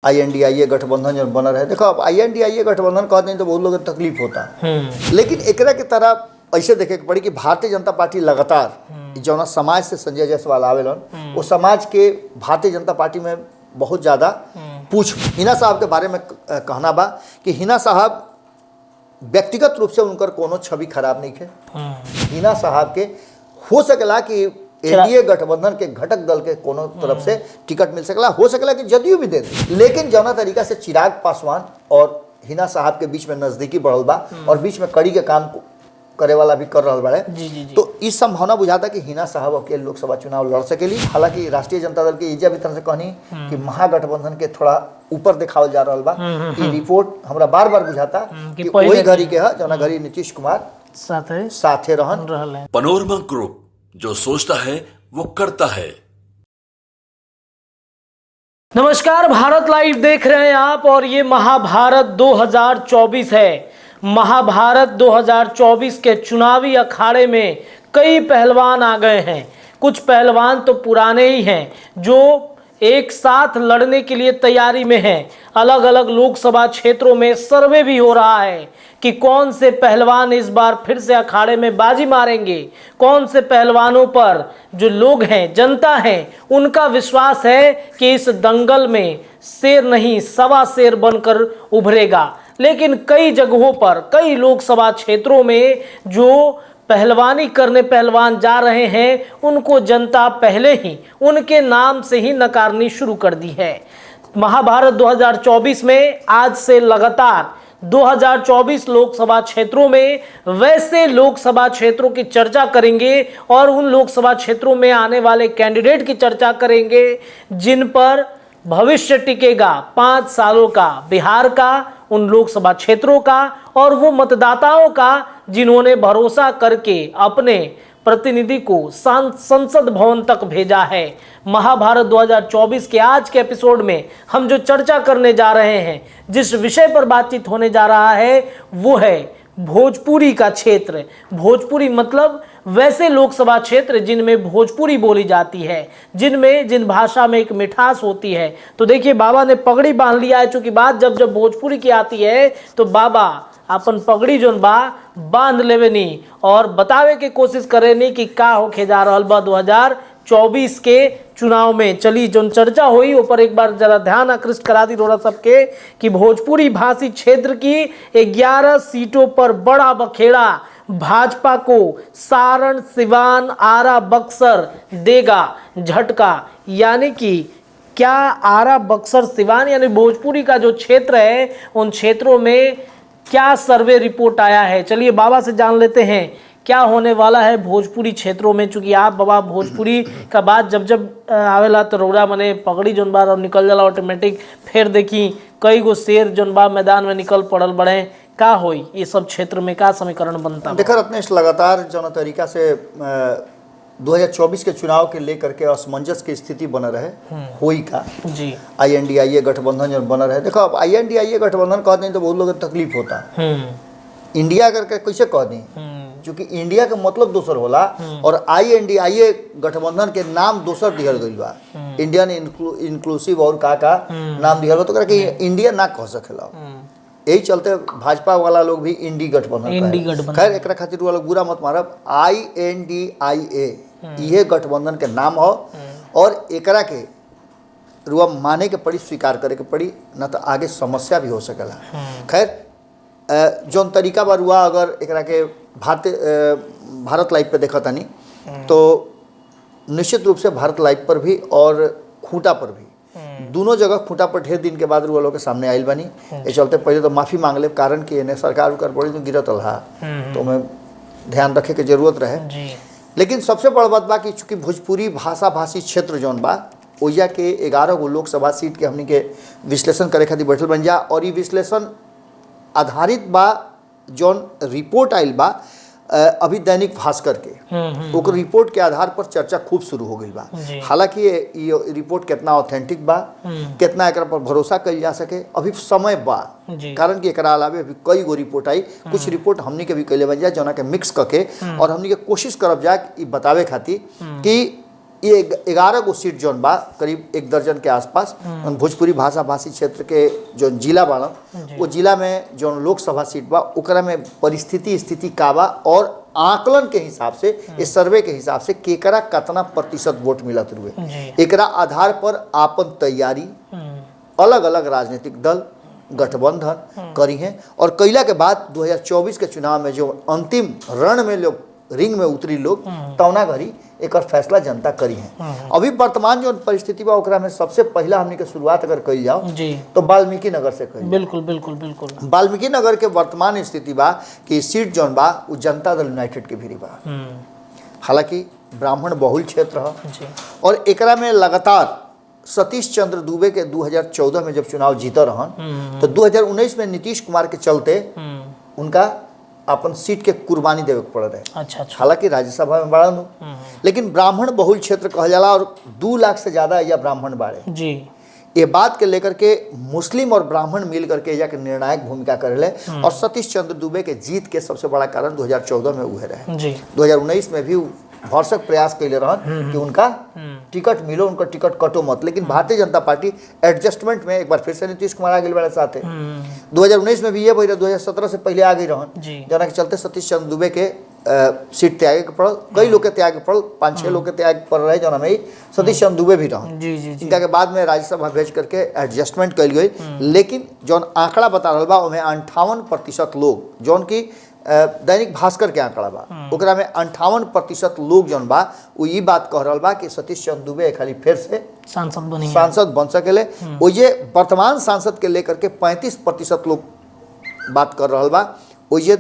INDIA गठबंधन जो बना रहे। देखो अब INDIA गठबंधन कहते हैं तो बहुत लोग तकलीफ होता, लेकिन एकरा के तरह ऐसे देखे के पड़ी कि भारतीय जनता पार्टी लगातार जौना समाज से संजय जायसवाल आवेलन वो समाज के भारतीय जनता पार्टी में बहुत ज़्यादा पूछ। हिना साहब के बारे में कहना बा कि हिना साहब व्यक्तिगत रूप से उनकर कोनो छवि खराब नहीं है। हिना साहब के हो सकेला कि एनडीए गठबंधन के घटक दल के कोनो तरफ से टिकट मिल सकेला, हो सकेला कि जदयू भी दे दे, लेकिन जौना तरीका से चिराग पासवान और हिना साहब के बीच में नजदीकी बढ़ल बा और बीच में कड़ी के काम करे वाला भी कर रहा बड़े, तो इस संभावना बुझाता कि हिना साहब अकेले लोकसभा चुनाव लड़ सकेली। हालांकि राष्ट्रीय जनता दल के इजा भी तरह से कहनी कि महागठबंधन के थोड़ा ऊपर दिखावल जा रहा बा। ये रिपोर्ट हमरा बार बार बुझाता कि वही घड़ी के है जौना घड़ी नीतीश कुमार साथे रहन। पनोरमा ग्रुप, जो सोचता है वो करता है। नमस्कार, भारत लाइव देख रहे हैं आप और ये महाभारत 2024 है। महाभारत 2024 के चुनावी अखाड़े में कई पहलवान आ गए हैं। कुछ पहलवान तो पुराने ही हैं जो एक साथ लड़ने के लिए तैयारी में हैं। अलग अलग लोकसभा क्षेत्रों में सर्वे भी हो रहा है कि कौन से पहलवान इस बार फिर से अखाड़े में बाजी मारेंगे, कौन से पहलवानों पर जो लोग हैं, जनता है, उनका विश्वास है कि इस दंगल में शेर नहीं सवा शेर बनकर उभरेगा। लेकिन कई जगहों पर, कई लोकसभा क्षेत्रों में जो पहलवानी करने पहलवान जा रहे हैं उनको जनता पहले ही उनके नाम से ही नकारनी शुरू कर दी है। महाभारत 2024 में आज से लगातार 2024 लोकसभा क्षेत्रों में वैसे लोकसभा क्षेत्रों की चर्चा करेंगे और उन लोकसभा क्षेत्रों में आने वाले कैंडिडेट की चर्चा करेंगे जिन पर भविष्य टिकेगा 5 सालों का बिहार का, उन लोकसभा क्षेत्रों का और वो मतदाताओं का जिन्होंने भरोसा करके अपने प्रतिनिधि को संसद भवन तक भेजा है। महाभारत 2024 के आज के एपिसोड में हम जो चर्चा करने जा रहे हैं, जिस विषय पर बातचीत होने जा रहा है वो है भोजपुरी का क्षेत्र। भोजपुरी मतलब वैसे लोकसभा क्षेत्र जिनमें भोजपुरी बोली जाती है, जिन भाषा में एक मिठास होती है। तो देखिए, बाबा ने पगड़ी बांध लिया है। चूंकि बात जब जब भोजपुरी की आती है तो बाबा अपन पगड़ी जोन बा बांध लेवे नी और बतावे के कोशिश करे नी कि का होके जा रहल बा 2024 के चुनाव में। चली जोन चर्चा हुई ऊपर एक बार जरा ध्यान आकृष्ट करा दी रोड़ा सबके कि भोजपुरी भाषी क्षेत्र की 11 सीटों पर बड़ा बखेड़ा भाजपा को सारण, सिवान, आरा, बक्सर देगा झटका। यानी कि क्या आरा, बक्सर, सिवान यानी भोजपुरी का जो क्षेत्र है उन क्षेत्रों में क्या सर्वे रिपोर्ट आया है। चलिए बाबा से जान लेते हैं क्या होने वाला है भोजपुरी क्षेत्रों में। चूंकि आप बाबा भोजपुरी का बात जब जब आवेला तो रौड़ा मने पगड़ी जोन बा और निकल जाला ऑटोमेटिक। फिर देखी कई गो शेर जोन बा मैदान में निकल पड़ल बड़े। का होई ये सब क्षेत्र में का समीकरण बनता? देखा रत्ने लगातार जो तरीका से 2024 के चुनाव के लेकर के असमंजस की स्थिति बना रहे होई का जी। INDIA गठबंधन जो बना रहे। देखो अब INDIA गठबंधन कहते हैं तो बहुत लोग तकलीफ होता। इंडिया करके कैसे कह दी, क्योंकि इंडिया का मतलब दूसर होला और INDIA गठबंधन के नाम दूसर दिहल गई बा। इंडियन इंक्लूसिव और का नाम दिहल बा तो करके इंडिया ना कह सकेला। यही चलते भाजपा वाला लोग भी इंडी गठबंधन। खैर एक खातिर वाला बुरा मत मारब। INDIA ये गठबंधन के नाम हो और एकरा के रुआ माने के पड़ी, स्वीकार करे के पड़ी, न तो आगे समस्या भी हो सकेला। खैर जौन तरीका बा रुआ अगर एकरा के भारत लाइव पे देखा तानी तो निश्चित रूप से भारत लाइव पर भी और खूंटा पर भी दोनों जगह खूंटा पर ढेर दिन के बाद रुआ लोग के सामने आयल बनी। ये चलते पहले तो माफ़ी मांग ले, कारण कि इन्हें सरकार उकर पड़ी तो गिरत रहा तो हमें ध्यान रखे के जरूरत रहे। लेकिन सबसे बड़ बात बा कि चूँकि भोजपुरी भाषा भाषी क्षेत्र जौन बा ओइजा के 11 गो लोकसभा सीट के हमनी के विश्लेषण करे खातिर बैठल बन जा और ये विश्लेषण आधारित बा जौन रिपोर्ट आयल बा अभी दैनिक भास्कर के ओकर रिपोर्ट के आधार पर चर्चा खूब शुरू हो गई बा। हालांकि ये रिपोर्ट कितना ऑथेंटिक बा, कितना एकरा पर भरोसा कल जा सके अभी समय बा, कारण कि एकरा अलावे अभी कई गो रिपोर्ट आई। कुछ रिपोर्ट हमनी के भी कैले बन जाए जना के मिक्स करके और हमनी के कोशिश करब जाए बतावे खातिर कि ये 11 गो सीट जौन बा करीब 1 दर्जन के आसपास भोजपुरी भाषा भाषी क्षेत्र के जो जिला बाड़न वो जिला में जो लोकसभा सीट बा ओकरा में परिस्थिति स्थिति का बा और आकलन के हिसाब से इस सर्वे के हिसाब से केकरा कितना प्रतिशत वोट मिलत हुए एकरा आधार पर आपन तैयारी अलग अलग राजनीतिक दल गठबंधन करी हैं और कैला के बाद 2024 के चुनाव में जो अंतिम रण में लोग रिंग में उतरी लोग तौना घड़ी एक फैसला जनता करी है। अभी वर्तमान जो परिस्थिति बा ओकरा में सबसे पहला हमने के शुरुआत अगर कही जाओ तो वाल्मीकि नगर से कही। बिल्कुल बिल्कुल बिल्कुल। वाल्मीकि नगर के वर्तमान स्थिति बा कि सीट जौन बा वो जनता दल यूनाइटेड के भी बा, हालांकि ब्राह्मण बहुल क्षेत्र है और एकरा में लगातार सतीश चंद्र दुबे के 2014 में जब चुनाव जीता रहन तो 2019 में नीतीश कुमार के चलते उनका अपन सीट के कुर्बानी देवे के पड़ रहे। अच्छा। हालांकि राज्यसभा में बाड़न लेकिन ब्राह्मण बहुल क्षेत्र कहल जाला और 2 लाख से ज्यादा या ब्राह्मण बाड़े जी। ये बात के लेकर के मुस्लिम और ब्राह्मण मिल करके एजा के निर्णायक भूमिका करेले और सतीश चंद्र दुबे के जीत के सबसे बड़ा कारण 2014 में उहे रहे जी। 2019 में भी भरसक प्रयास कैले रहन कि उनका टिकट मिलो, उनका टिकट कटो मत, लेकिन भारतीय जनता पार्टी एडजस्टमेंट में एक बार फिर से नीतीश कुमार आ गए बड़े साथ 2019 में भी ये भैया 2017 से पहले आ गई रहन जना के चलते सतीश चंद्र दुबे के सीट त्यागे के पड़ल, कई लोग के त्यागे पड़ल, 5-6 लोग के त्याग पड़ रहे जना में सतीश चंद्र दुबे भी रहन इनका के बाद में राज्यसभा भेज करके एडजस्टमेंट कल गई। लेकिन जौन आंकड़ा बता रहा बा उनमें 58% लोग जौन की दैनिक भास्कर के आंकड़ा बा ओकरा में 58% लोग जौन बा वो ये बात कह रहा बा कि सतीश चंद्र दुबे खाली फिर से सांसद बन सकेले। वो ये वर्तमान सांसद के लेकर के 35% लोग बात कर रहा बा। वो ये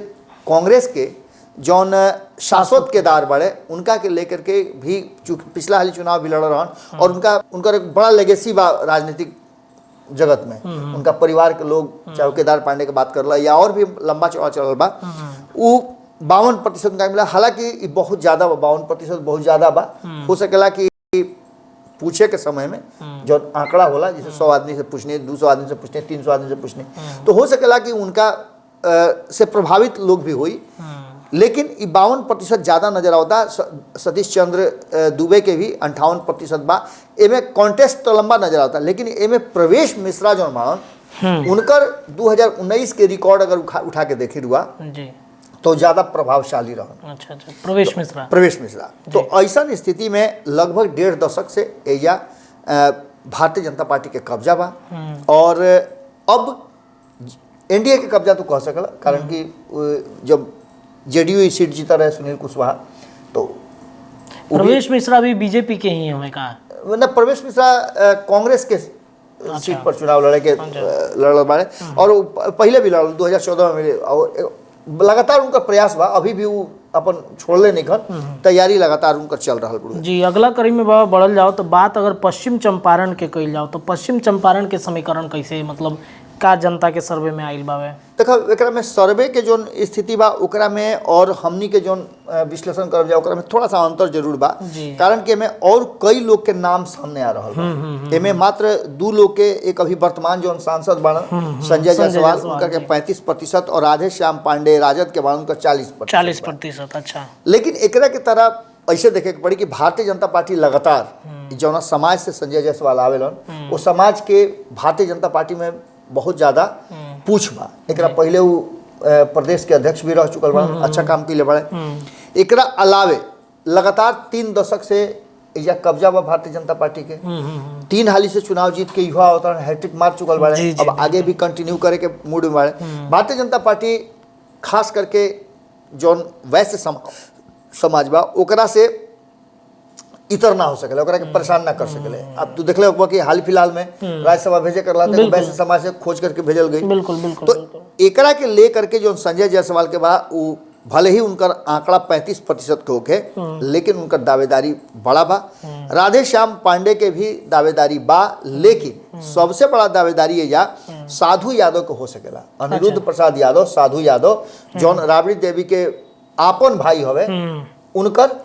कांग्रेस के जौन शाश्वत केदार बड़े उनका के लेकर के भी पिछला हाली चुनाव भी लड़ रहन और उनका एक बड़ा लेगेसी बा राजनीतिक जगत में, उनका परिवार के लोग चाहे केदार पांडे की बात कर ला या और भी लंबा चौड़ा चल बा वो 52% का मिला। हालांकि बहुत ज्यादा बा, 52% बहुत ज्यादा बा। हो सकेला कि पूछे के समय में जो आंकड़ा होला जैसे 100 आदमी से पूछने, 200 आदमी से पूछने, 300 आदमी से पूछने तो हो सकेला कि उनका से प्रभावित लोग भी हुई, लेकिन 52% ज्यादा नजर आता। सतीश चंद्र दुबे के भी 58% बा। एमे कॉन्टेस्ट तो लंबा नजर आता, लेकिन एमे प्रवेश मिश्रा जो मान उनकर 2019 के रिकॉर्ड अगर उठा के देखी रुआ तो ज्यादा प्रभावशाली रहा। अच्छा। प्रवेश मिश्रा तो ऐसा स्थिति में लगभग 1.5 दशक से एजा भारतीय जनता पार्टी के कब्जा बा और अब एनडीए के कब्जा तो कह सकला, कारण कि जब जेडीयू सीट जीता रहे सुनील कुशवाहा तो प्रवेश मिश्रा भी बीजेपी के ही हमें कहा ना। प्रवेश मिश्रा कांग्रेस के सीट पर चुनाव लड़े बारे और पहले भी लड़ल 2014 में और लगातार उनका प्रयास बा, अभी भी वो अपन छोड़ले नहीं खन, तैयारी लगातार उनका चल रहा है जी। अगला कड़ी में बाबा बढ़ल जाओ तो बात अगर पश्चिम चंपारण के कइल जाओ तो पश्चिम चंपारण के समीकरण कैसे मतलब का जनता के सर्वे में आइल बावे? देखो एकरा में सर्वे के जो स्थिति बा ओकरा में और हमनी के जो विश्लेषण करब जाए ओकरा में थोड़ा सा अंतर जरूर बा, कारण कि एमे और कई लोग के नाम सामने आ रहा बा। एमे मात्र 2 लोग के, एक अभी वर्तमान जो सांसद बाड़न संजय जायसवाल उनका के 35% और राधे श्याम पांडे राजद के बाड़न उनका 40%। अच्छा। लेकिन एकरा के तरह ऐसे देखे के पड़ी कि भारतीय जनता पार्टी लगातार जौना समाज से संजय जायसवाल आवेलन वो समाज के भारतीय जनता पार्टी में बहुत ज्यादा पूछ बा। एकरा पहले वो प्रदेश के अध्यक्ष भी रह चुकल बा, अच्छा काम के लिए बड़े। एकरा अलावे लगातार 3 दशक से एजा कब्जा बा भारतीय जनता पार्टी के। 3 हाली से चुनाव जीत के युवा अवतरण हैट्रिक मार चुकल बाड़े, अब आगे भी कंटिन्यू करे के मूड में बाड़े। भारतीय जनता पार्टी खास करके जौन वैश्य समाज बा ओकरा से इतर ना हो सके, ओकरा के परेशान ना कर सके। अब तू देख ले कि हाल फिलहाल में राज्यसभा भेजे करला तो वैश्य समाज से खोज करके भेजल गई। बिल्कुल। तो एकरा के ले करके जो संजय जायसवाल के बा वो भले ही उनका आंकड़ा 35% के होके, लेकिन उनका दावेदारी बड़ा बा। राधे श्याम पांडे के भी दावेदारी बा, लेकिन सबसे बड़ा दावेदारी है या साधु यादव को हो सकेला। अनिरुद्ध प्रसाद यादव, साधु यादव जौन राबड़ी देवी के आपन भाई हवे, उनकर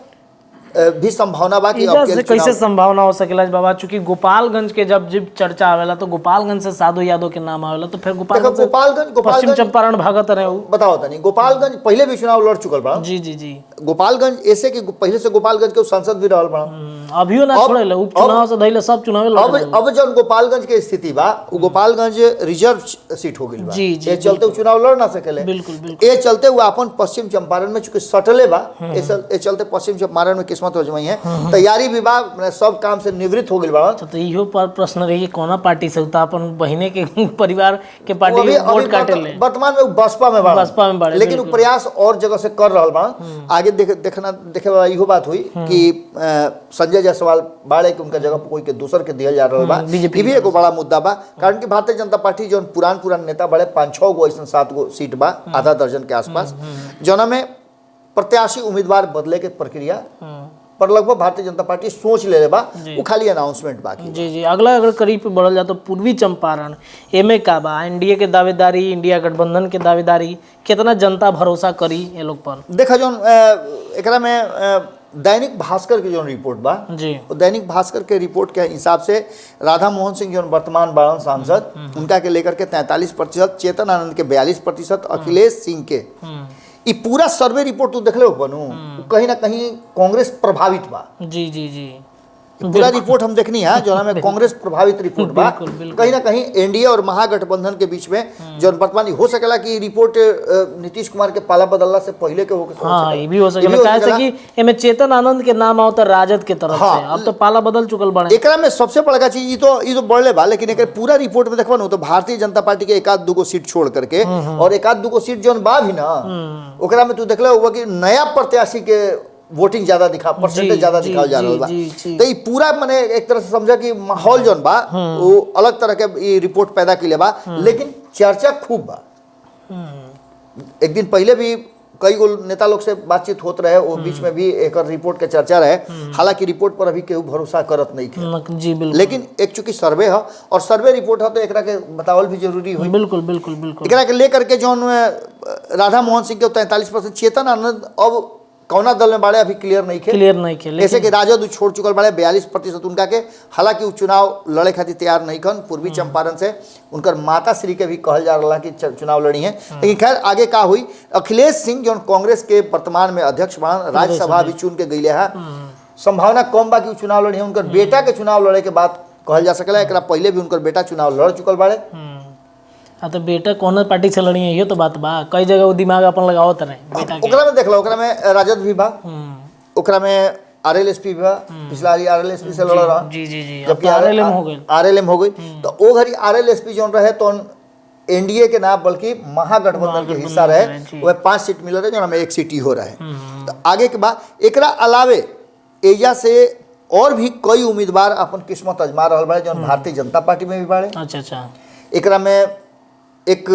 भी संभावना बा कि अब के कैसे संभावना हो सकेला बाबा? चूंकि गोपालगंज के जब चर्चा आवेला तो गोपालगंज से साधु यादव के नाम आवेला, तो फिर गोपालगंज पश्चिम चंपारण भागत रहे बताओ तनी। गोपालगंज पहले भी चुनाव लड़ चुकल बा। जी। गोपालगंज ऐसे कि पहले से गोपालगंज के सांसद भी रहल बा अभियो ना छोड़े ले उपचुनाव से धइले सब चुनाव लड़े अब जब गोपालगंज के स्थिति बा वो गोपालगंज रिजर्व सीट हो गई बा। जी, जी, ये चलते वो चुनाव लड़ ना सकेले। बिल्कुल ये चलते वो अपन पश्चिम चंपारण में चूंकि सटले बा, ये चलते पश्चिम चंपारण में किस्मत हो जमाई है, तैयारी विभाग सब काम से निवृत्त हो गई बा। तो इहो पर प्रश्न रही कोना पार्टी से उता अपन बहिने के परिवार के पार्टी वोट काटे ले। वर्तमान में बसपा में बाड़े, लेकिन वो प्रयास और जगह से कर रहा बा। आगे देखे वाला इहो बात हुई कि संजय जायसवाल बाड़े के उनका जगह कोई के दूसर के दिया जा रहा बा। ये भी एगो बड़ा मुद्दा बा, कारण कि भारतीय जनता पार्टी जो पुरान नेता बड़े 5-6 गो ऐसा 7 गो सीट बा, आधा दर्जन के आसपास, जौना में प्रत्याशी उम्मीदवार बदले के प्रक्रिया पर लगभग भारतीय जनता पार्टी सोच ले बा, वो खाली अनाउंसमेंट बाकी। जी अगला अगर करीब पे बढ़ल जाए तो पूर्वी चंपारण एमे का बा, एनडीए के दावेदारी, इंडिया गठबंधन के दावेदारी, कितना जनता भरोसा करी ये लोग पर? देखा जो एकरा में दैनिक भास्कर की जो रिपोर्ट बा जी, दैनिक भास्कर के रिपोर्ट के हिसाब से राधा मोहन सिंह जो वर्तमान बाड़न सांसद, उनका के लेकर के 43%, चेतन आनंद के 42%, अखिलेश सिंह के ये पूरा सर्वे रिपोर्ट तू देख लो बनू, कहीं ना कहीं कांग्रेस प्रभावित बा। जी पूरा रिपोर्ट हम देखनी है जो हमें कांग्रेस प्रभावित रिपोर्ट बा। कहीं ना कहीं एनडीए और महागठबंधन के बीच में जो वर्तमान हो सकेला कि रिपोर्ट नीतीश कुमार के पाला बदलला से पहले के हो के हाँ, ये भी हो सकेला काहे से कि एमे चेतन आनंद के नाम आवता राजद के तरफ से, अब तो पाला बदल चुकल बड़े। एकरा में सबसे बड़का चीज ये तो बढ़ले बा, लेकिन एक पूरा रिपोर्ट में देखबा न तो भारतीय जनता पार्टी के 1-2 सीट छोड़ करके और 1-2 सीट जो बा भी ना, ओकरा में तू देखले होगा कि नया प्रत्याशी के वोटिंग ज्यादा दिखा, परसेंटेज ज्यादा दिखावल जा रहा बा। तो ये पूरा मैंने एक तरह से समझा कि माहौल जौन बा वो अलग तरह के ये रिपोर्ट पैदा किले बा, लेकिन चर्चा खूब बा। एक दिन पहले भी कई गो नेता लोग से बातचीत होत रहे, वो बीच में भी एक रिपोर्ट के चर्चा रहे। हालांकि रिपोर्ट पर अभी केहू भरोसा करत नहीं थे जी, बिल्कुल। लेकिन एक चूंकि सर्वे है और सर्वे रिपोर्ट है तो एकरा के बतावल भी जरूरी हुई। बिल्कुल एकरा के लेकर के जौन राधा मोहन सिंह के 43%, चेतन आनंद अब कौना दल में बाड़े अभी क्लियर नहीं खे, जैसे कि राजद छोड़ चुकल बाड़े 42% उनका के। हालांकि वो चुनाव लड़े खातिर तैयार नहीं खन, पूर्वी चंपारण से उनकर माता श्री के भी कहल जा रहा कि चुनाव लड़ी है। लेकिन खैर आगे का हुई, अखिलेश सिंह जो कांग्रेस के वर्तमान में अध्यक्ष बन, राज्यसभा भी चुन के गई है, संभावना कम बा कि चुनाव लड़ी है। उनकर बेटा के चुनाव लड़े के बाद कहल जा सकेला, एकरा पहले भी उनकर बेटा चुनाव लड़ चुकल बाड़े। हाँ, तो बेटा कौन पार्टी से लड़ी है ये तो बात बा, कई जगह वो दिमाग अपन लगावत रहे बेटा के। ओकरा में देख लो, ओकरा में राजद भी बा, ओकरा में आरएलएसपी भी बा, पिछला बारी आरएलएसपी से लड़ रहा। जी जबकि आरएलएम हो गई। तो ओ घड़ी आरएलएसपी जोन रहे तो एनडीए के नाम बल्कि महागठबंधन के हिस्सा रहे, वह 5 सीट मिल रहे जो हमें 1 सीट ही हो रहा है। तो आगे के बाद एकरा अलावे एजा से और भी कई उम्मीदवार अपन किस्मत आजमा रहा बाड़े जो भारतीय जनता पार्टी में भी बाड़े। अच्छा एकरा में एक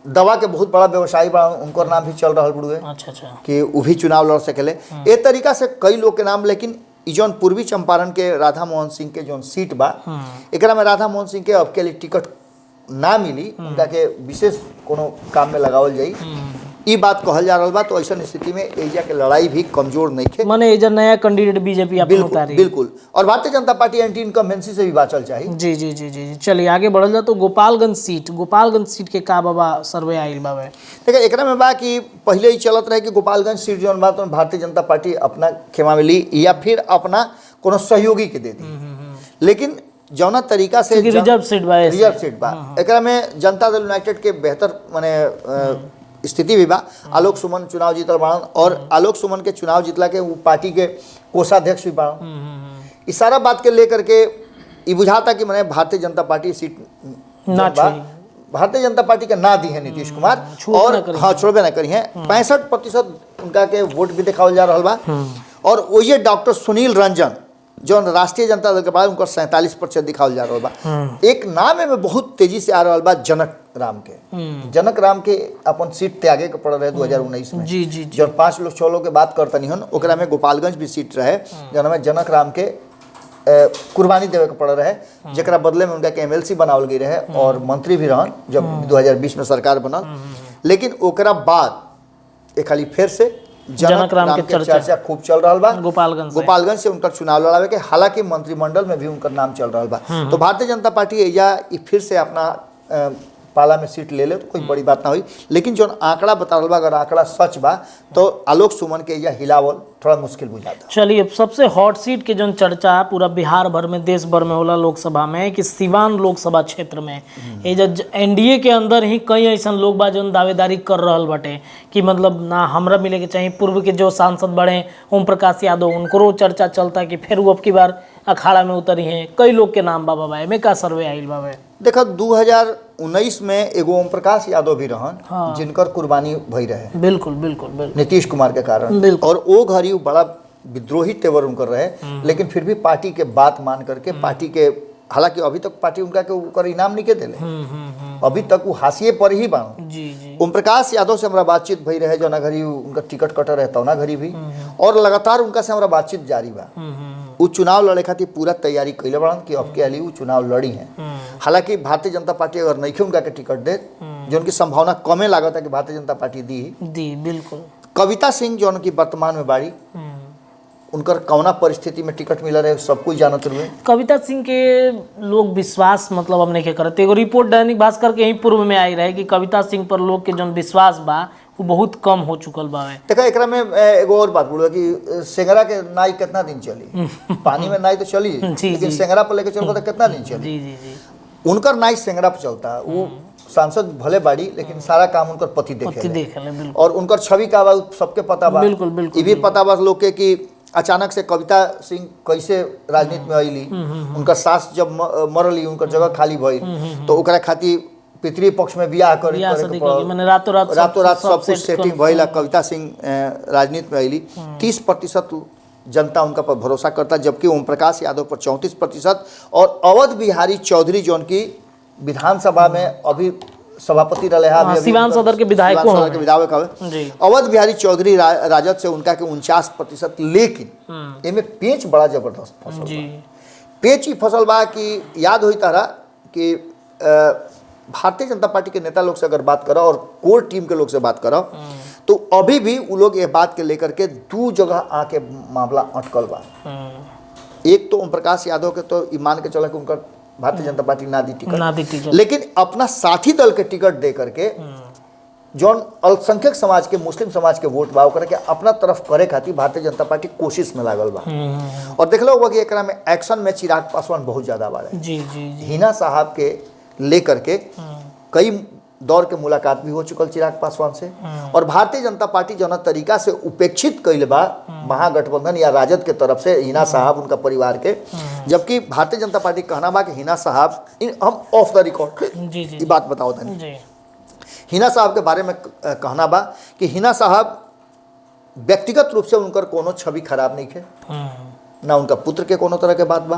दवा के बहुत बड़ा व्यवसायी बा, उनकर नाम भी चल रहा बुढ़े। अच्छा कि वो भी चुनाव लड़ सकेले। ए तरीका से कई लोग के नाम, लेकिन जौन पूर्वी चंपारण के राधा मोहन सिंह के जौन सीट बा, एकरा में राधा मोहन सिंह के अब के लिए टिकट ना मिली, उनका के विशेष कोनो काम में लगावल जाई, ई बात कहल जा रहा बा। तो ऐसा स्थिति में एजा के लड़ाई भी कमजोर नहीं थे, माने एजा नया कैंडिडेट बीजेपी अपन उतारी। बिल्कुल। और Bharatiya Janata party anti incumbency से भी बाचल चाहिए। जी चलिए आगे बढ़ल जा। तो गोपालगंज सीट के का बाबा सर्वे आइल बाबे? देखिए एकरा में बा कि पहले ही चलत रहे कि गोपालगंज सीट जौन बा तो भारतीय जनता पार्टी अपना खेमा में ली या फिर अपना कोनो सहयोगी के दे दी। लेकिन जौना तरीका से रिजर्व सीट बा एकरा में जनता दल यूनाइटेड के बेहतर माने स्थिति भी बा। आलोक सुमन चुनाव जीतल बाड़न और आलोक सुमन के चुनाव जीतला के वो पार्टी के कोषाध्यक्ष भी बाड़न। इस सारा बात के लेकर के ये बुझाता कि मैंने भारतीय जनता पार्टी सीट ना भारतीय जनता पार्टी के ना दी है नीतीश कुमार, और हाँ छोड़बे ना करी है। 65% उनका के वोट भी दिखावल जा रहा बा। और वो ये डॉक्टर सुनील रंजन जो राष्ट्रीय जनता दल के बाद उनका 47% दिखावल जा रहा बा। एक नाम में बहुत तेजी से आ रहा बा, जनक राम के। जनक राम के अपन सीट त्यागे के पड़ रहे 2019 में। जी जब 5 लोग 6 लोग के बात करता नहीं हन, ओकरा में गोपालगंज भी सीट रहे जौन में जनक राम के कुर्बानी देवे के पड़ रहे, जरा बदले में उनका के एमएलसी बनावल गई रहे और मंत्री भी रहन जब 2020 में सरकार बनल। लेकिन ओकरा बाद एक खाली फिर से जनक राम के चर्चा खूब चल रहा बा गोपालगंज से उनका चुनाव लड़ावे के। हालांकि मंत्रिमंडल में भी उनका नाम चल रहा बा। तो भारतीय जनता पार्टी एजा फिर से अपना पाला में सीट ले ले तो कोई बड़ी बात ना हुई। लेकिन जो आंकड़ा बता रहा बा, अगर आंकड़ा सच बा तो आलोक सुमन के या हिलावल थोड़ा मुश्किल बुझाता। चलिए, अब सबसे हॉट सीट के जो चर्चा है पूरा बिहार भर में, देश भर में होला लोकसभा में, कि सिवान लोकसभा क्षेत्र में ये जो एनडीए के अंदर ही कई ऐसा लोग बा जो दावेदारी कर रहल बाटे कि मतलब ना हमरा मिले के चाहिए। पूर्व के जो सांसद बड़े ओम प्रकाश यादव, उनको चर्चा चलता कि फिर वो अब की बार अखाड़ा में उतरी हैं। कई लोग के नाम बाबा में का सर्वे आइल बाबा। देखो 2019 में एगो ओम प्रकाश यादव भी रहन, हाँ। जिनकर कुर्बानी भई रहे, बिल्कुल बिल्कुल बिल्कुल नीतीश कुमार के कारण, बिल्कुल। और वो घड़ी बड़ा विद्रोही तेवर उनकर रहे, लेकिन फिर भी पार्टी के बात मान करके पार्टी के, हालांकि अभी तक पार्टी उनका के ऊपर इनाम नहीं के दिले, अभी तक वो हाशिए पर ही बाणु। जी जी। ओम प्रकाश यादव से हमारा बातचीत भई रहे, जो ना घड़ी उनका टिकट कटर रहता ना घड़ी भी, और लगातार उनका से हमारा बातचीत जारी बा। वो चुनाव लड़े खातिर पूरा तैयारी कैले बड़न कि अब के अली वो चुनाव लड़ी हैं। हालांकि भारतीय जनता पार्टी अगर नहीं उनका के टिकट दे, जो उनकी संभावना कमे लागत है कि भारतीय जनता पार्टी दी। बिल्कुल। कविता सिंह जो उनकी वर्तमान में बाड़ी, उनकर कौना परिस्थिति में टिकट मिला रहे सब कुछ जानत रहे। कविता सिंह के लोग विश्वास मतलब अब नहीं के करते। एगो रिपोर्ट दैनिक भास्कर के ही पूर्व में आई रहे कि कविता सिंह पर लोग के जो विश्वास बा वो बहुत कम हो चुकल बा। देखा एकरा में एगो और बात बोलूँ कि सेंगरा के नाई कितना दिन चली, पानी में नाई तो चली लेकिन सेंगरा पर लेके चलबो तो कितना दिन चली। जी जी जी। उनकर नाई सेंगरा पर चलता। वो सांसद भले बाड़ी लेकिन सारा काम उनकर पति देखे, और उनकर छवि का बा सबके पता बा। बिल्कुल बिल्कुल। ये भी पता बा लोग के कि अचानक से कविता सिंह कैसे राजनीति में अली। उनकर सास जब मरली, उनकर जगह खाली भई, तो ओकरा खातिर पितृ पक्ष में बियाह करे माने रातों रात सब कुछ सेटिंग भइला। कविता सिंह राजनीति में अली। 30% जनता उनका पर भरोसा करता, जबकि ओम प्रकाश यादव पर 34%, और अवध बिहारी चौधरी जो उनकी विधानसभा में अभी सभापति रहे हैं, सिवान सदर के विधायक हवे। अवध बिहारी चौधरी राजद से उनका के 49%। लेकिन इनमें पेच बड़ा जबरदस्त फसल बा। पेच ही फसल बा कि याद हुई तरह कि भारतीय जनता पार्टी के नेता लोग से अगर बात करो और कोर टीम के लोग से बात करो, तो अभी भी वो लोग ये बात के लेकर के दो जगह आके मामला अटकल बा। एक तो ओम प्रकाश यादव के तो मान के चला कि उनका भारतीय जनता पार्टी ना दी टिकट, लेकिन अपना साथी दल के टिकट दे करके जौन अल्पसंख्यक समाज के, मुस्लिम समाज के वोट बा करके अपना तरफ करे खातिर भारतीय जनता पार्टी कोशिश में लागल बा। और देख लो कि एकरा में एक्शन में चिराग पासवान बहुत ज्यादा बाड़े। जी जी जी। हिना साहब के लेकर के कई दौर के मुलाकात भी हो चुकल चिराग पासवान से, और भारतीय जनता पार्टी जौन तरीका से उपेक्षित कैल बा महागठबंधन या राजद के तरफ से हिना साहब उनका परिवार के, जबकि भारतीय जनता पार्टी कहना बा कि हिना साहब, हम ऑफ द रिकॉर्ड ये बात बताओ तनी, हिना साहब के बारे में कहना बा कि हिना साहब व्यक्तिगत रूप से उनकर कोनो छवि खराब नहीं है, ना उनका पुत्र के कोनो तरह के बात बा।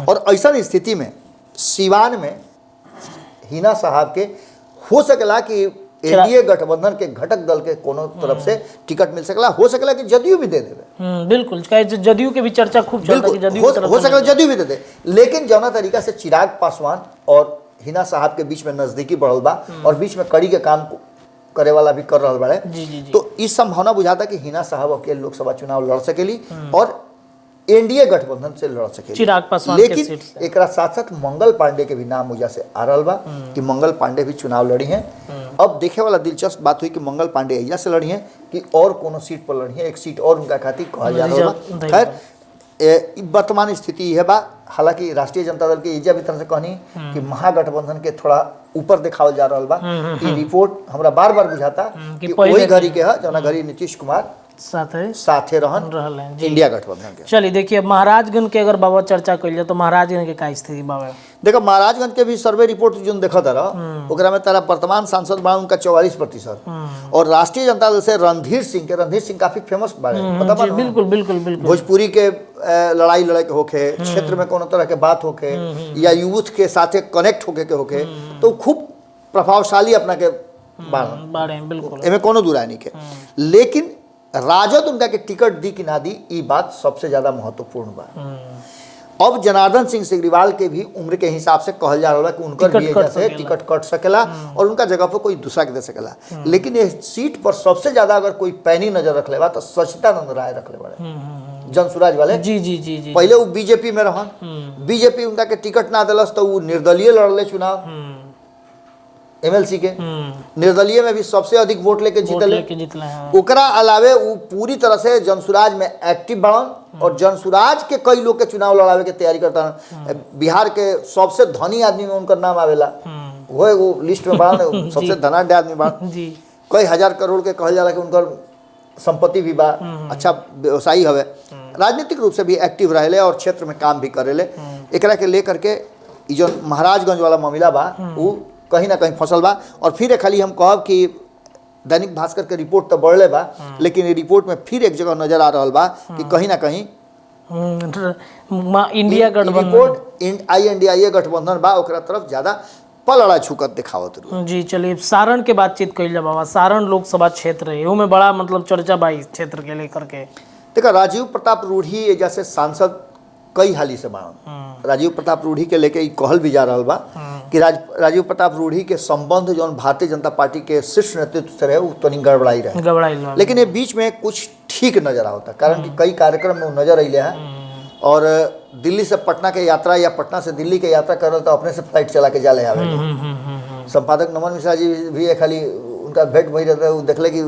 और ऐसा स्थिति में सिवान में हिना साहब के हो सकेला कि एनडीए गठबंधन के घटक दल के कोनो तरफ से टिकट मिल सकेला, हो सकेला कि जदयू भी दे देवे। बिल्कुल, जदयू के भी चर्चा खूब चलता है कि जदयू हो सकेला जदयू भी दे दे। लेकिन जौना तरीका से चिराग पासवान और हिना साहब के बीच में नजदीकी बढ़ल बा, और बीच में कड़ी के काम करे वाला भी कर रहल बाड़े, तो इस संभावना बुझाता कि हिना साहब अकेले लोकसभा चुनाव लड़ सकेली और एनडीए गठबंधन से लड़ सके चिराग पासवान। लेकिन एक साथ साथ मंगल पांडे के भी नाम वजह से आ रहा बा कि मंगल पांडे भी चुनाव लड़ी हैं। अब देखे वाला दिलचस्प बात हुई कि मंगल पांडे एजा से लड़ी हैं कि और कोनो सीट पर लड़ी हैं, एक सीट और उनका खातिर कहा जा रहा बा। खैर वर्तमान स्थिति है बा। हालांकि राष्ट्रीय जनता दल के एजा भी तरह से कहनी कि महागठबंधन के थोड़ा ऊपर दिखावल जा रहा बा। ये रिपोर्ट हमरा बार बार बुझाता कि वही घड़ी के है जौना घड़ी नीतीश कुमार साथे रहन इंडिया गठबंधन के। चलिए देखिए, महाराजगंज के अगर बाबा चर्चा कर लिया तो महाराजगंज के का स्थिति बाबा? देखो महाराजगंज के भी सर्वे रिपोर्ट जो देखा था ओकरा में तारा वर्तमान सांसद बा उनका 44%, और राष्ट्रीय जनता दल से रणधीर सिंह काफी फेमस बाड़े, पता बा? बिल्कुल बिल्कुल बिल्कुल। भोजपुरी के लड़ाई के होके, क्षेत्र में कोनो तरह के बात होके, या यूथ के साथे कनेक्ट होके के होके, तो खूब प्रभावशाली अपना के बाड़े। बिल्कुल, एमे कोनो दुराई नहीं के। लेकिन राजद उनका के टिकट दी कि ना दी, ये बात सबसे ज्यादा महत्वपूर्ण बा। अब जनार्दन सिंह सिग्रीवाल के भी उम्र के हिसाब से कहल जा रहा है कि उनकर भी एजा से टिकट कट सकेला और उनका जगह पर कोई दूसरा के दे सकेला। लेकिन ये सीट पर सबसे ज्यादा अगर कोई पैनी नजर रख ले बा तो सचिदानंद राय रख ले बड़े, जनसुराज वाले। जी जी जी जी। पहले वो बीजेपी में रहन, बीजेपी उनका के टिकट ना दिलस तो वो निर्दलीय लड़ले चुनाव, एमएलसी के, निर्दलीय में भी सबसे अधिक वोट लेके जीतले। हाँ। ओकरा अलावे वो पूरी तरह से जनसुराज में एक्टिव बढ़न और जनसुराज के कई लोग के चुनाव लड़ावे के तैयारी करता है। बिहार के सबसे धनी आदमी में उनका नाम आवेला, वो लिस्ट में बढ़न सबसे धनाढ़ आदमी बढ़न, कई हजार करोड़ के कहल जाला कि उनकर संपत्ति भी बा, अच्छा व्यवसायी हवे, राजनीतिक रूप से भी एक्टिव रहेले और क्षेत्र में काम भी करेले। एकरा के लेकर के जो महाराजगंज वाला मामला बा वो कहीं ना कहीं फसल बा। और फिर खाली हम कहब कि दैनिक भास्कर के रिपोर्ट तो बढ़ले बा, लेकिन ये रिपोर्ट में फिर एक जगह नजर आ रहा बा कि कहीं ना कहीं इंडिया गठबंधन रिपोर्ट INDIA गठबंधन बा ओकरा तरफ ज्यादा पलड़ा छुकत दिखावत रही। जी चलिए सारण के बातचीत कइल जा बाबा। सारण लोकसभा क्षेत्र है, में बड़ा मतलब चर्चा बा इस क्षेत्र के लेकर के। देखा राजीव प्रताप रूढ़ी जैसे सांसद कई हाली से बाड़न, राजीव प्रताप रूढ़ी के लेके ई कहल भी जा रहा बा कि राजीव प्रताप रूढ़ी के संबंध जो भारतीय जनता पार्टी के शीर्ष नेतृत्व से रहे वो तो गड़बड़ाई रहे, लेकिन ये बीच में कुछ ठीक नजर आता, कारण कि कई कार्यक्रम में वो नजर अले हैं। और दिल्ली से पटना के यात्रा या पटना से दिल्ली के यात्रा कर तो अपने से फ्लाइट चला के जाले आवे। संपादक नमन मिश्रा जी भी खाली उनका भेंट भई रहता है, वो देखले कि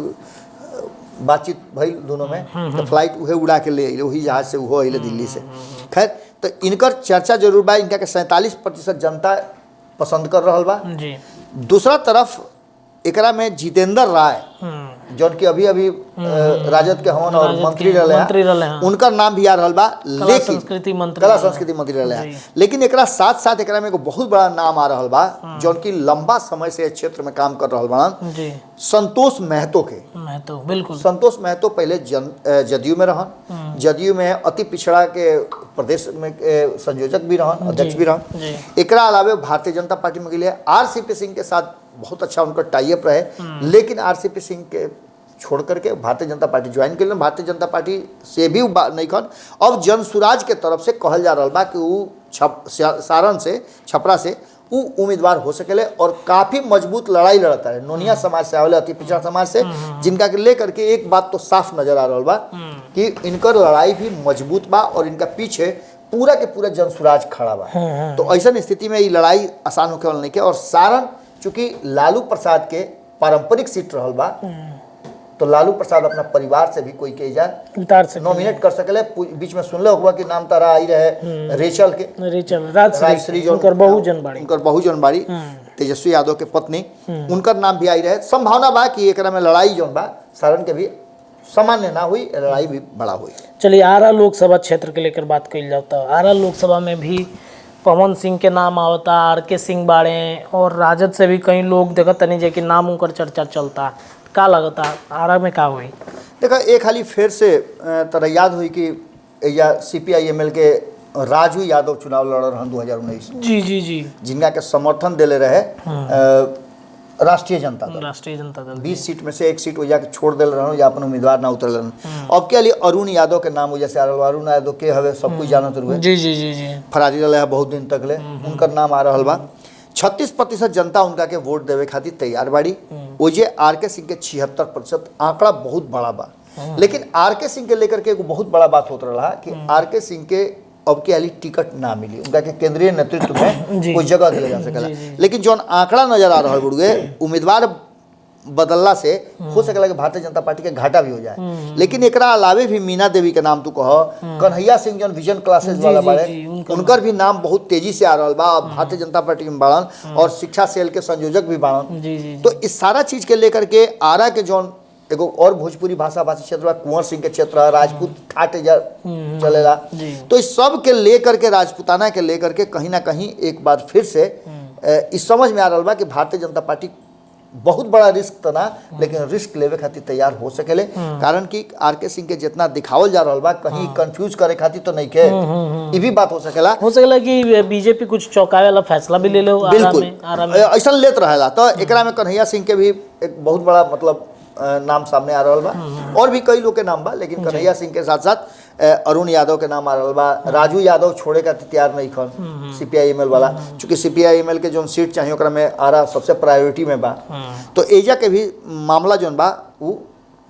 बातचीत भई दोनों में, तो फ्लाइट उहे उड़ा के ले अइले, वही जहाज से उहो अइले दिल्ली से। खैर तो इनकर चर्चा जरूर बा, इनका के 47% जनता पसंद कर रहा बा। दूसरा तरफ एकरा में जितेंद्र राय जौन की अभी राजद के हवन और मंत्री रहे, उनका नाम भी आ रहा बा, लेकिन कला संस्कृति मंत्री रहे। लेकिन एकरा साथ साथ एकरा में एगो बहुत बड़ा नाम आ रहा बा जौन की लंबा समय से क्षेत्र में काम कर रहा बा, संतोष महतो के। बिल्कुल संतोष महतो पहले जदयू में रहन, जदयू में अति पिछड़ा के प्रदेश में संयोजक भी रहन, अध्यक्ष भी रहन। एकरा अलावे भारतीय जनता पार्टी में गए, RCP सिंह के साथ बहुत अच्छा उनका टाइअप रहे, लेकिन RCP सिंह के छोड़ करके भारतीय जनता पार्टी ज्वाइन कर, भारतीय जनता पार्टी से भी नहीं खन। अब जनसुराज के तरफ से कहल जा रहा बा कि वो सारण से छपरा से वो उम्मीदवार हो सकेले और काफी मजबूत लड़ाई लड़ता है नोनिया समाज से आवले, अति पिछड़ा समाज से, जिनका के लेकर के एक बात तो साफ नजर आ रहा बा कि इनकर लड़ाई भी मजबूत बा और इनका पीछे पूरा के पूरा जनसुराज खड़ा बा। तो ऐसा स्थिति में ये लड़ाई आसान होके वाला नहीं के। और सारण चूंकि लालू प्रसाद के पारंपरिक सीट रहल बा, तो लालू प्रसाद अपना परिवार से भी कोई के इजाजत नॉमिनेट कर सकले। बीच में सुनले होगा कि नाम तारा आई रहे रेचल के, राजश्री जो उनकर बहुजन बाड़ी तेजस्वी यादव के पत्नी, उनकर नाम भी आई रहे। संभावना बा कि एकरा में लड़ाई जो बा सारण के भी सामान्य ना हुई, लड़ाई भी बड़ा हुई। चलिए आरा लोकसभा क्षेत्र के लेकर बात कही जाता है। आरा लोकसभा में भी पवन सिंह के नाम आवता, RK सिंह बाड़े और राजद से भी कई लोग देखत तनी जे कि नाम उनकर चर्चा चलता। का लगता आरा में का हुई? देखा एक हाली फिर से तरह याद हुई कि या CPI-ML के राजू यादव चुनाव लड़ रहन 2019 में, जी जिनका के समर्थन दिले रहे राष्ट्रीय जनता दल। 20 सीट में से 1 सीट वो जाके छोड़ दिल रहन या अपन उम्मीदवार ना उतर रहन। अब के लिए अरुण यादव के नाम जैसे आ रहा, अरुण यादव के हवे सब कुछ जानत रहे, जी फरारी रहे बहुत दिन तक ले, उनकर नाम आ रहा बा। 36% जनता उनका के वोट देवे खातिर तैयार बाड़ी। ओजे RK सिंह के 76% आंकड़ा बहुत बड़ा बा। लेकिन RK सिंह के लेकर के एगो बहुत बड़ा बात होता रहा कि RK सिंह के अब के हाली टिकट ना मिली, उनका के केंद्रीय नेतृत्व में कोई जगह दिया जा सकेला। लेकिन जो आंकड़ा नजर आ रहा है उम्मीदवार बदलला से हो सकेला कि भारतीय जनता पार्टी के घाटा भी हो जाए। लेकिन एकरा अलावे भी मीना देवी के नाम तू कह, कन्हैया सिंह जो विजन क्लासेस वाला बाड़े, उनकर भी नाम बहुत तेजी से आ रहा बा, भारतीय जनता पार्टी में बाड़न और शिक्षा सेल के संयोजक भी बाड़न। तो इस सारा चीज के लेकर के आरा के जो एगो और भोजपुरी भाषा भाषी क्षेत्र कुंवर सिंह के क्षेत्र, राजपूत ठाट चलेला, तो इस सब के लेकर के राजपूताना के लेकर के कहीं ना कहीं एक बार फिर से इस समझ में आ रहा बा कि भारतीय जनता पार्टी बहुत बड़ा रिस्क तो ना, लेकिन रिस्क लेवे खातिर तैयार हो सकेले। कारण कि RK सिंह के जितना दिखावल जा रहा बा कहीं कंफ्यूज करे खातिर तो नहीं के, ये भी बात हो सकेला कि बीजेपी कुछ चौंकावे वाला फैसला भी ले लो। बिल्कुल ऐसा लेत रहेला। तो एकरा में कन्हैया सिंह के भी एक बहुत बड़ा मतलब नाम सामने आ रहा बा, और भी कई लोग के नाम बा, लेकिन कन्हैया सिंह के साथ साथ अरुण यादव के नाम आ रहा बा। राजू यादव छोड़े का तैयार नहीं खन CPI-ML वाला, चूंकि CPI-ML के जो सीट चाहिए ओकरा में आरा सबसे प्रायोरिटी में बा। तो एजा के भी मामला जो बा वो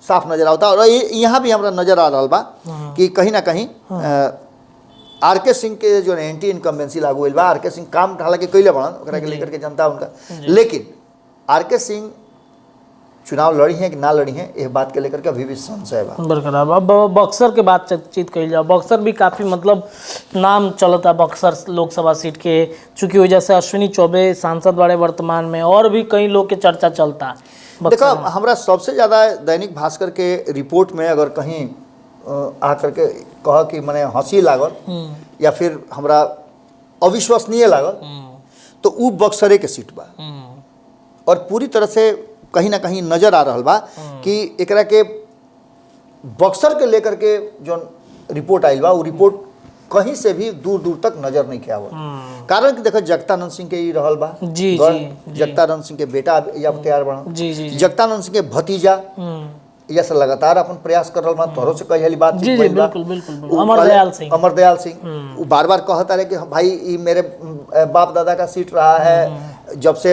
साफ नजर आता। और यहाँ भी हमारा नजर आ रहा बा कि कहीं ना कहीं RK सिंह के जो एंटी इनकम्बेंसी लागू हुई बा, RK सिंह काम हालांकि कैले बनन ओकरा के लेकर के जनता उनका, लेकिन आर.के. सिंह चुनाव लड़ी हैं कि ना लड़ी हैं, इस बात के लेकर के अभी भी संशय बा। बरकरार। अब बक्सर के बातचीत कही जाओ, बक्सर भी काफ़ी मतलब नाम चलता बक्सर लोकसभा सीट के, चूँकि वजह से अश्विनी चौबे सांसद बड़े वर्तमान में, और भी कई लोग के चर्चा चलता। देखो हमरा सबसे ज़्यादा दैनिक भास्कर के रिपोर्ट में अगर कहीं आकर के कह कि मने हंसी लागल या फिर हमरा अविश्वसनीय लागल, तो उ बक्सरे के सीट बा और पूरी तरह से कहीं ना कहीं नजर आ रहा बा कि एकरा के बक्सर के लेकर के जो रिपोर्ट आयल बा, वो रिपोर्ट कहीं से भी दूर दूर तक नजर नहीं किया हुआ। कारण कि देखो जगतानंद सिंह के ही रहल बा, जी जगतानंद सिंह के बेटा या तैयार बना, जी जगतानंद सिंह के भतीजा या से लगातार अपन प्रयास कर रहा बा। तोहरों से कई बात जी बिल्कुल बिल्कुल अमरदयाल सिंह वो बार बार कहता रहे कि भाई ये मेरे बाप दादा का सीट रहा है, जब से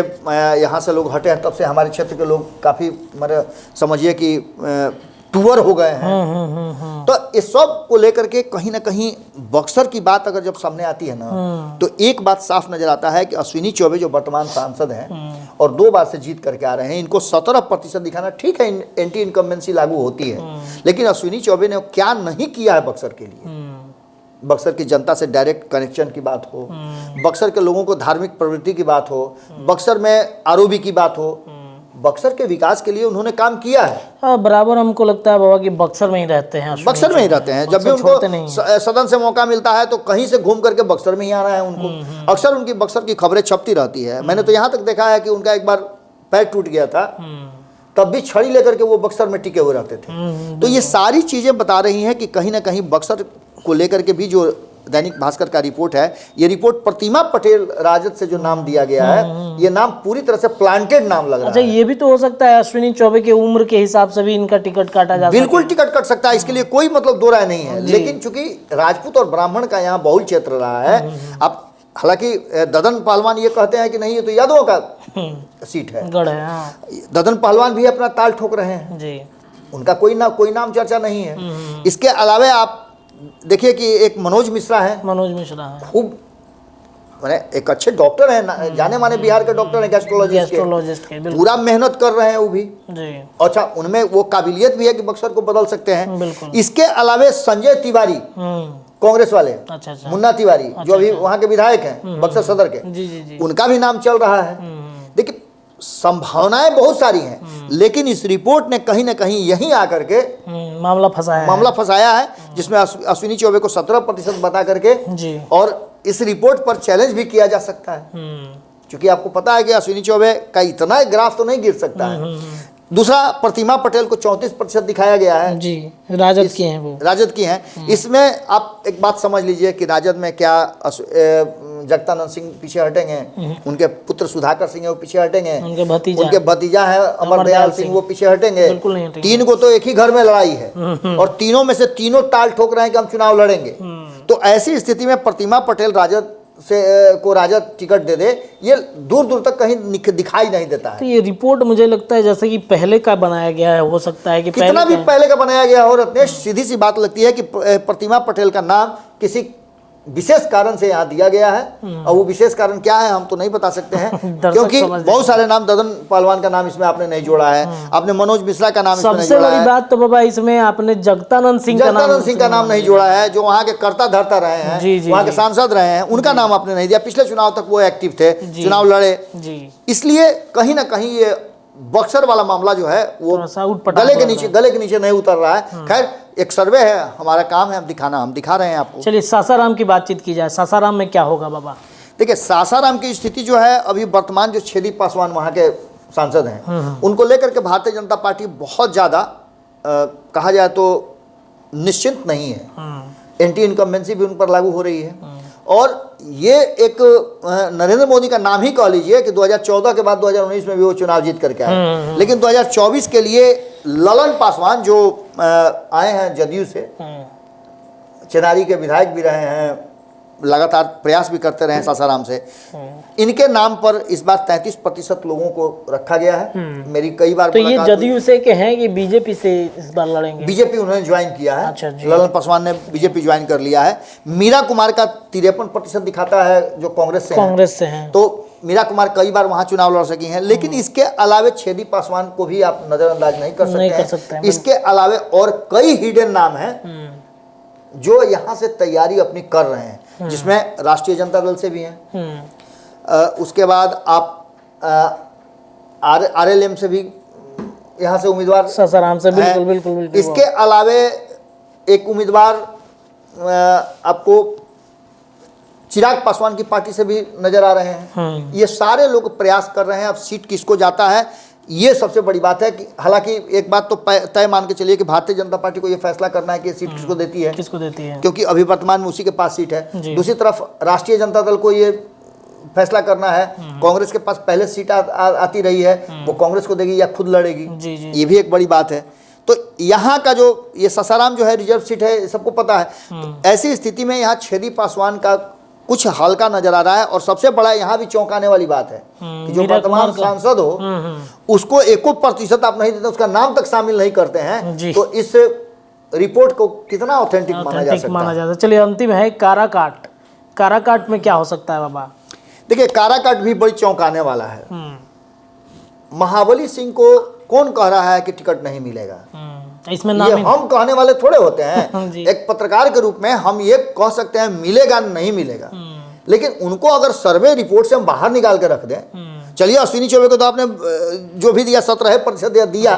यहाँ से लोग हटे हैं तब से हमारे क्षेत्र के लोग काफ़ी मेरे समझिए कि टूअर हो गए हैं। तो इस सब को लेकर के कहीं ना कहीं बक्सर की बात अगर जब सामने आती है ना, तो एक बात साफ नजर आता है कि अश्विनी चौबे जो वर्तमान सांसद हैं और 2 बार से जीत करके आ रहे हैं, इनको 17% दिखाना ठीक है, एंटी इनकम्बेंसी लागू होती है, लेकिन अश्विनी चौबे ने क्या नहीं किया है बक्सर के लिए। बक्सर की जनता से डायरेक्ट कनेक्शन की बात हो, बक्सर के लोगों को धार्मिक प्रवृत्ति की बात हो, बक्सर में आरओबी की बात हो, बक्सर के विकास के लिए उन्होंने काम किया है। हाँ, बराबर हमको लगता है बाबा कि बक्सर में ही रहते हैं, बक्सर में ही रहते हैं। जब भी उनको सदन से मौका मिलता है तो कहीं से घूम करके बक्सर में ही आना है उनको। अक्सर उनकी बक्सर की खबरें छपती रहती है। मैंने तो यहाँ तक देखा है कि उनका एक बार पैर टूट गया था, तब भी छड़ी लेकर के वो बक्सर में टिके हुए रहते थे। तो ये सारी चीजें बता रही हैं कि कहीं ना कहीं बक्सर को लेकर के भी जो दैनिक भास्कर का रिपोर्ट है, ये रिपोर्ट प्रतिमा पटेल राजद से जो नाम दिया गया है, ये नाम पूरी तरह से प्लांटेड नाम लग रहा है। अच्छा, ये भी तो हो सकता है अश्विनी चौबे की उम्र के हिसाब से भी इनका टिकट काटा जा सकता है। बिल्कुल टिकट कट सकता है, इसके लिए कोई मतलब दो राय नहीं है। लेकिन चूंकि राजपूत और ब्राह्मण का यहाँ बहुल क्षेत्र रहा है, अब हालांकि ददन पहलवान ये कहते हैं कि नहीं, ये तो यादवों का सीट है, गढ़ है। हाँ। ददन पहलवान भी अपना ताल ठोक रहे हैं जी, उनका कोई नाम चर्चा नहीं है। इसके अलावा आप देखिए कि एक मनोज मिश्रा है, खूब माने एक अच्छे डॉक्टर हैं, जाने माने बिहार के डॉक्टर हैं, गैस्ट्रोलॉजिस्ट के पूरा मेहनत कर रहे हैं वो भी जी। अच्छा, उनमें वो काबिलियत भी है कि बक्सर को बदल सकते हैं। इसके अलावा संजय तिवारी कांग्रेस वाले, अच्छा। मुन्ना तिवारी जो अभी वहाँ के विधायक हैं बक्सर सदर के, जी। उनका भी नाम चल रहा है। देखिए संभावनाएं बहुत सारी हैं, लेकिन इस रिपोर्ट ने कहीं ना कहीं यहीं आकर के मामला फंसाया है, जिसमें अश्विनी चौबे को 17% बता करके जी। और इस रिपोर्ट पर चैलेंज भी किया जा सकता है, क्योंकि आपको पता है कि अश्विनी चौबे का इतना ग्राफ तो नहीं गिर सकता है। दूसरा, प्रतिमा पटेल को 34% दिखाया गया है जी, राजद की हैं वो, राजद की हैं। इसमें आप एक बात समझ लीजिए कि राजद में क्या जगतानंद सिंह पीछे हटेंगे, उनके पुत्र सुधाकर सिंह है वो पीछे हटेंगे, उनके भतीजा है अमरदयाल सिंह वो पीछे हटेंगे। 3 को तो एक ही घर में लड़ाई है और तीनों में से तीनों टाल ठोक रहे हैं कि हम चुनाव लड़ेंगे। तो ऐसी स्थिति में प्रतिमा पटेल राजद को राजद टिकट दे दे, ये दूर दूर तक कहीं दिखाई नहीं देता है। तो ये रिपोर्ट मुझे लगता है जैसे कि पहले का बनाया गया है, हो सकता है कि कितना भी पहले का बनाया गया हो, रत्नेश सीधी सी बात लगती है कि प्रतिमा पटेल का नाम किसी विशेष कारण से यहाँ दिया गया है, और वो विशेष कारण क्या है हम तो नहीं बता सकते हैं क्योंकि बहुत सारे नाम, ददन पहलवान का नाम इसमें आपने नहीं जोड़ा है, आपने मनोज मिश्रा का नाम इसमें नहीं जोड़ा है। सबसे बड़ी बात तो बाबा इसमें आपने जगतानंद सिंह का नाम नहीं जोड़ा है, जो वहाँ के कर्ता धर्ता रहे हैं, वहाँ के सांसद रहे हैं, उनका नाम आपने नहीं दिया। पिछले चुनाव तक वो एक्टिव थे, चुनाव लड़े, इसलिए कहीं ना कहीं ये बक्सर वाला मामला जो है वो गले के नीचे नहीं उतर रहा है। खैर, एक सर्वे है, हमारा काम है हम दिखा रहे हैं आपको। चलिए सासाराम की बातचीत की जाए, सासाराम में क्या होगा बाबा? देखिए सासाराम की स्थिति जो है, अभी वर्तमान जो छेदी पासवान वहाँ के सांसद हैं, उनको लेकर के भारतीय जनता पार्टी बहुत ज़्यादा कहा जाए तो निश्चिंत नहीं है। एंटी इनकम्बेंसी भी उन पर लागू हो रही है, और ये एक नरेंद्र मोदी का नाम ही कह लीजिए कि 2014 के बाद 2019 में भी वो चुनाव जीत करके आए, लेकिन 2024 के लिए ललन पासवान जो आए हैं जदयू से, चेनारी के विधायक भी रहे हैं, लगातार प्रयास भी करते रहे सासाराम से, इनके नाम पर इस बार 33% लोगों को रखा गया है। मेरी कई बार तो ये जदयू से के हैं कि बीजेपी से इस बार लड़ेंगे? बीजेपी उन्होंने ज्वाइन किया है। अच्छा, ललन पासवान ने बीजेपी ज्वाइन कर लिया है। मीरा कुमार का 53% दिखाता है जो कांग्रेस से हैं। हैं। तो मीरा कुमार कई बार वहां चुनाव लड़ सकी हैं, लेकिन इसके अलावे छेदी पासवान को भी आप नजरअंदाज नहीं कर सकते हैं। इसके अलावे और कई हिडन नाम हैं जो यहाँ से तैयारी अपनी कर रहे हैं, जिसमें राष्ट्रीय जनता दल से भी हैं। उसके बाद आप RLM से भी यहाँ से उम्मीदवार सासाराम से बिल्कुल। इसके अलावे एक उम्मीदवार आपको चिराग पासवान की पार्टी से भी नजर आ रहे हैं। ये सारे लोग प्रयास कर रहे हैं। अब सीट किसको जाता है ये सबसे बड़ी बात है कि हालांकि एक बात तो तय मान के चलिए कि भारतीय जनता पार्टी को ये फैसला करना है कि सीट किसको देती है, क्योंकि अभी वर्तमान में उसी के पास सीट है। दूसरी तरफ राष्ट्रीय जनता दल को ये फैसला करना है, कांग्रेस के पास पहले सीट आती रही है, वो कांग्रेस को देगी या खुद लड़ेगी, ये भी एक बड़ी बात है। तो यहाँ का जो ये सासाराम जो है रिजर्व सीट है, सबको पता है। तो ऐसी स्थिति में यहाँ छेदी पासवान का कुछ हल्का नजर आ रहा है। और सबसे बड़ा यहाँ भी चौंकाने वाली बात है कि जो वर्तमान सांसद हो उसको 1% आप नहीं देते, उसका नाम तक शामिल नहीं करते हैं, तो इस रिपोर्ट को कितना ऑथेंटिक माना जा सकता है? चलिए अंतिम है काराकाट में क्या हो सकता है बाबा? देखिए काराकाट भी बड़ी चौंकाने वाला है। महाबली सिंह को कौन कह रहा है कि टिकट नहीं मिलेगा? इसमें ये हम कहने वाले थोड़े होते हैं। एक पत्रकार के रूप में हम ये कह सकते हैं मिलेगा नहीं मिलेगा, लेकिन उनको अगर सर्वे रिपोर्ट से हम बाहर निकाल के रख दें, चलिए अश्विनी चौबे को तो आपने जो भी दिया 17% दिया,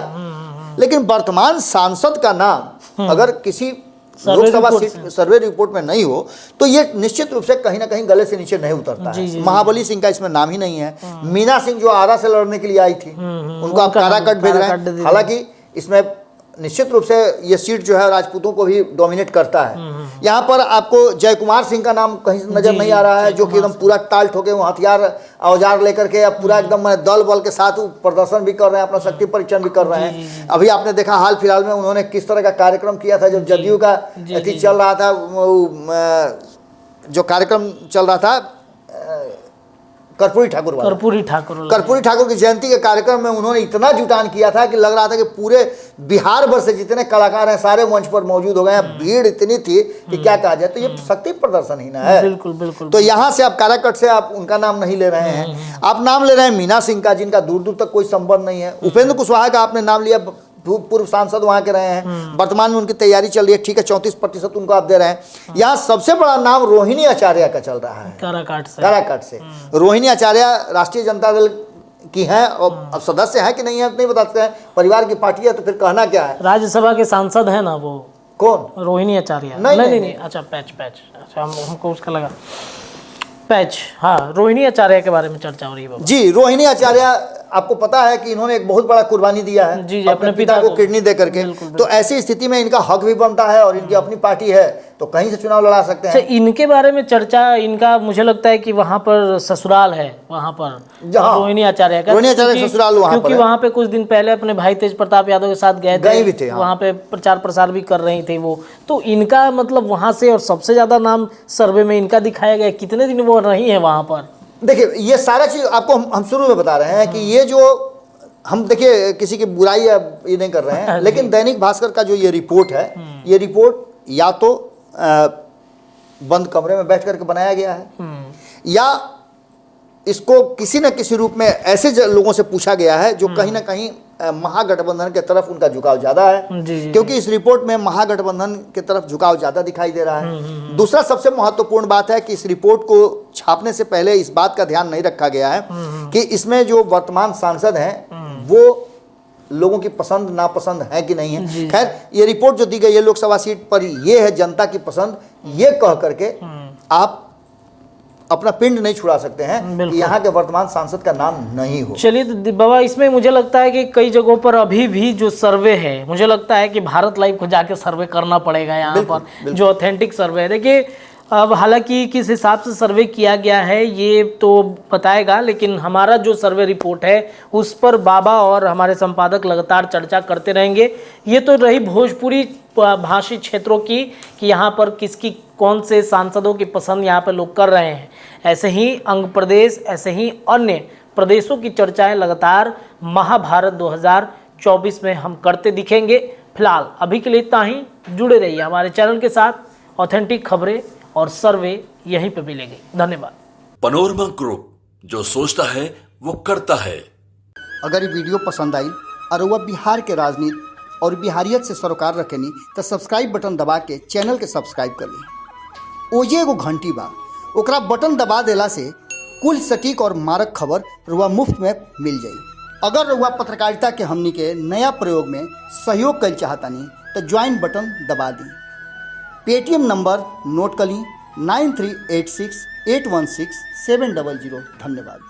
लेकिन वर्तमान सांसद का नाम अगर किसी लोकसभा सीट सर्वे रिपोर्ट में नहीं हो तो ये निश्चित रूप से कहीं ना कहीं गले से नीचे नहीं उतरता है। महाबली सिंह का इसमें नाम ही नहीं है। मीना सिंह जो आरा से लड़ने के लिए आई थी, उनको आप काराकाट भेज रहे हैं। हालांकि इसमें निश्चित रूप से ये सीट जो है राजपूतों को भी डोमिनेट करता है। यहाँ पर आपको जय कुमार सिंह का नाम कहीं नजर नहीं आ रहा है, जो कि एकदम पूरा टाल ठोके वो हथियार औजार लेकर के अब पूरा एकदम दल बल के साथ प्रदर्शन भी कर रहे हैं, अपना शक्ति परीक्षण भी कर रहे हैं। अभी आपने देखा हाल फिलहाल में उन्होंने किस तरह का कार्यक्रम किया था, जब जदयू का अथी चल रहा था, जो कार्यक्रम चल रहा था कर्पूरी ठाकुर की जयंती के कार्यक्रम में उन्होंने इतना जुटान किया था कि लग रहा था कि पूरे बिहार भर से जितने कलाकार हैं सारे मंच पर मौजूद हो गए हैं। भीड़ इतनी थी कि क्या कहा जाए। तो ये शक्ति प्रदर्शन ही ना है। बिल्कुल। तो यहाँ से आप काराकाट से आप उनका नाम नहीं ले रहे हैं, आप नाम ले रहे हैं मीना सिंह का, जिनका दूर दूर तक कोई संबंध नहीं है। उपेंद्र कुशवाहा का आपने नाम लिया, पूर्व सांसद वहां के रहे हैं, वर्तमान में उनकी तैयारी चल रही है, ठीक है 34% उनको आप दे रहे हैं। यहाँ सबसे बड़ा नाम रोहिणी आचार्य का चल रहा है काराकाट से। रोहिणी आचार्य राष्ट्रीय जनता दल की हैं और अब सदस्य हैं कि नहीं है नहीं बताते हैं, परिवार की पार्टी है तो फिर कहना क्या है। राज्यसभा के सांसद है ना वो, कौन? रोहिणी आचार्य? नहीं। अच्छा पैच अच्छा हमको उसका लगा पैच। हाँ रोहिणी आचार्य के बारे में चर्चा हो रही है जी। रोहिणी आचार्य आपको पता है कि इन्होंने एक बहुत बड़ा कुर्बानी दिया है जी, अपने पिता को किडनी दे करके। तो ऐसी स्थिति में इनका हक भी बनता है और इनकी अपनी पार्टी है तो कहीं से चुनाव लड़ा सकते हैं। इनके बारे में चर्चा इनका मुझे लगता है कि वहाँ पर ससुराल है, वहाँ पर रोहिणी आचार्य का ससुराल वहाँ पर, क्योंकि वहाँ पे कुछ दिन पहले अपने भाई तेज प्रताप यादव के साथ गए थे। वहाँ पे प्रचार प्रसार भी कर रही थे वो। तो इनका मतलब वहाँ से और सबसे ज्यादा नाम सर्वे में इनका दिखाया गया। कितने दिन वो रही है वहाँ पर? देखिए ये सारा चीज आपको हम शुरू में बता रहे हैं कि ये जो हम देखिए किसी की बुराई ये नहीं कर रहे हैं, लेकिन दैनिक भास्कर का जो ये रिपोर्ट है, ये रिपोर्ट या तो बंद कमरे में बैठ करके बनाया गया है या इसको किसी न किसी रूप में ऐसे लोगों से पूछा गया है जो कहीं ना कहीं महागठबंधन के तरफ उनका झुकाव ज्यादा है। क्योंकि इस रिपोर्ट में महागठबंधन के तरफ झुकाव ज्यादा दिखाई दे रहा है। दूसरा सबसे महत्वपूर्ण बात है कि इस रिपोर्ट को छापने से पहले इस बात का ध्यान नहीं रखा गया है कि इसमें जो वर्तमान सांसद हैं वो लोगों की पसंद नापसंद है कि नहीं है। खैर ये रिपोर्ट जो दी गई है लोकसभा सीट पर ये है जनता की पसंद, ये कह करके आप अपना पिंड नहीं छुड़ा सकते हैं कि यहाँ के वर्तमान सांसद का नाम नहीं हो। चलिए बाबा, इसमें मुझे लगता है कि कई जगहों पर अभी भी जो सर्वे है, मुझे लगता है कि भारत लाइव को जाके सर्वे करना पड़ेगा यहाँ पर, जो ऑथेंटिक सर्वे है। देखिए अब हालांकि किस हिसाब से सर्वे किया गया है ये तो बताएगा, लेकिन हमारा जो सर्वे रिपोर्ट है उस पर बाबा और हमारे संपादक लगातार चर्चा करते रहेंगे। ये तो रही भोजपुरी भाषी क्षेत्रों की कि यहाँ पर किसकी कौन से सांसदों की पसंद यहाँ पर लोग कर रहे हैं। ऐसे ही अंग प्रदेश, ऐसे ही अन्य प्रदेशों की चर्चाएं लगातार महाभारत 2024 में हम करते दिखेंगे। फिलहाल अभी के लिए इतना ही। जुड़े रहिए हमारे चैनल के साथ। ऑथेंटिक खबरें और सर्वे यहीं पे मिलेंगे। धन्यवाद। पनोरमा ग्रुप, जो सोचता है वो करता है। अगर ये वीडियो पसंद आई और वह बिहार के राजनीति और बिहारियत से सरोकार रखेनी तो सब्सक्राइब बटन दबा के चैनल के सब्सक्राइब कर ली। ओजे एगो घंटी बा, ओकरा बटन दबा देला से कुल सटीक और मारक खबर रुआ मुफ्त में मिल जाई। अगर रुआ पत्रकारिता के हमनी के नया प्रयोग में सहयोग कर चाहतानी तो ज्वाइन बटन दबा दी। पेटीएम नंबर नोट कर ली 9386816700। धन्यवाद।